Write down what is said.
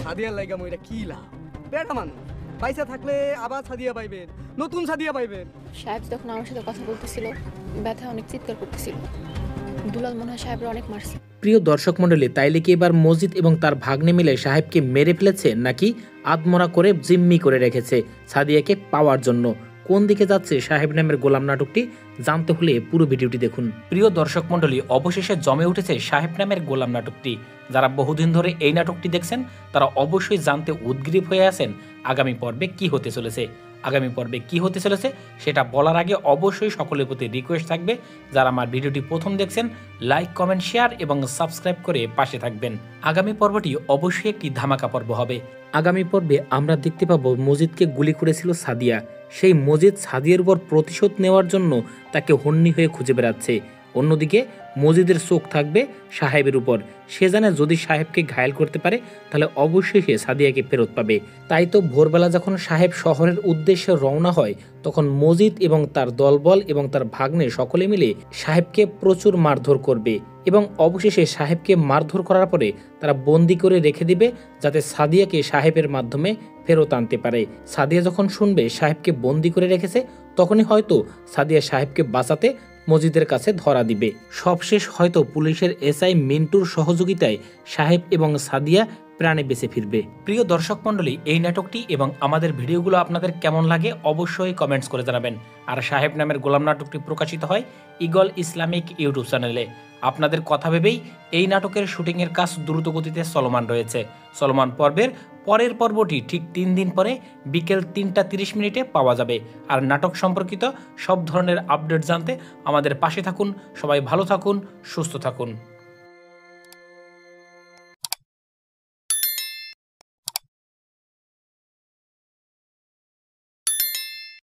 সাদিয়ার লাইগা মইরা কি লাভ? বেটা মানুষ পয়সা থাকলে আবার সাদিয়া পাইবেন, নতুন সাদিয়া পাইবেন। সাহেব যখন আমার সাথে কথা বলতেছিল ব্যথা অনেক চিৎকার করতেছিল। দুলাল মনে হয় সাহেবরা অনেক মারছে। প্রিয় দর্শক মণ্ডলী, তাইলে কি এবার মজিদ এবং তার ভাগ্নে মিলে সাহেবকে মেরে ফেলেছে, নাকি আদমরা করে জিম্মি করে রেখেছে সাদিয়াকে পাওয়ার জন্য? কোন দিকে যাচ্ছে সাহেব নামের গোলাম নাটকটি জানতে হলে পুরো ভিডিওটি দেখুন। প্রিয় দর্শক মণ্ডলী, অবশেষে জমে উঠেছে সাহেব নামের গোলাম নাটকটি। যারা বহুদিন ধরে এই নাটকটি দেখছেন তারা অবশ্যই জানতে উদগ্রীব হয়ে আছেন আগামী পর্বে কি হতে চলেছে। আগামী পর্বে কি হতে চলেছে সেটা বলার আগে অবশ্যই সকলের প্রতি রিকোয়েস্ট থাকবে, যারা আমার ভিডিওটি প্রথম দেখছেন লাইক, কমেন্ট, শেয়ার এবং সাবস্ক্রাইব করে পাশে থাকবেন। আগামী পর্বটি অবশ্যই একটি ধামাকা পর্ব হবে। আগামী পর্বে আমরা দেখতে পাবো মজিদকে গুলি করেছিল সাদিয়া। সেই মজিদ সাদিয়ার উপর প্রতিশোধ নেওয়ার জন্য তাকে হন্যি হয়ে খুঁজে বেড়াচ্ছে। অন্যদিকে মজিদের চোখ থাকবে সাহেবের উপর। সে জানে যদি সাহেবকে ঘায়েল করতে পারে তাহলে অবশ্যই সে সাদিয়াকে ফেরত পাবে। তাই তো ভোরবেলা যখন সাহেব শহরের উদ্দেশ্যে রওনা হয় তখন মজিদ এবং তার দলবল এবং তার ভাগ্নে সকলে মিলে সাহেবকে প্রচুর মারধর করবে এবং অবশেষে সাহেবকে মারধর করার পরে তারা বন্দি করে রেখে দিবে যাতে সাদিয়াকে সাহেবের মাধ্যমে ফেরত আনতে পারে। সাদিয়া যখন শুনবে সাহেবকে বন্দি করে রেখেছে তখনই হয়তো সাদিয়া সাহেবকে বাঁচাতে মজিদের কাছে ধরা দিবে। সবশেষ হয়তো পুলিশের এসআই মিন্টুর সহযোগিতায় সাহেব এবং সাদিয়া প্রাণে বেঁচে ফিরবে। প্রিয় দর্শক মণ্ডলী, এই নাটকটি এবং আমাদের ভিডিওগুলো আপনাদের কেমন লাগে অবশ্যই কমেন্টস করে জানাবেন। আর সাহেব নামের গোলাম নাটকটি প্রকাশিত হয় ঈগল ইসলামিক ইউটিউব চ্যানেলে। আপনাদের কথা ভেবেই এই নাটকের শুটিংয়ের কাজ দ্রুত গতিতে চলমান রয়েছে। চলমান পর্বের পরের পর্বটি ঠিক 3 দিন পরে বিকেল 3টা 30 মিনিটে পাওয়া যাবে। আর নাটক সম্পর্কিত সব ধরনের আপডেট জানতে আমাদের পাশে থাকুন। সবাই ভালো থাকুন, সুস্থ থাকুন।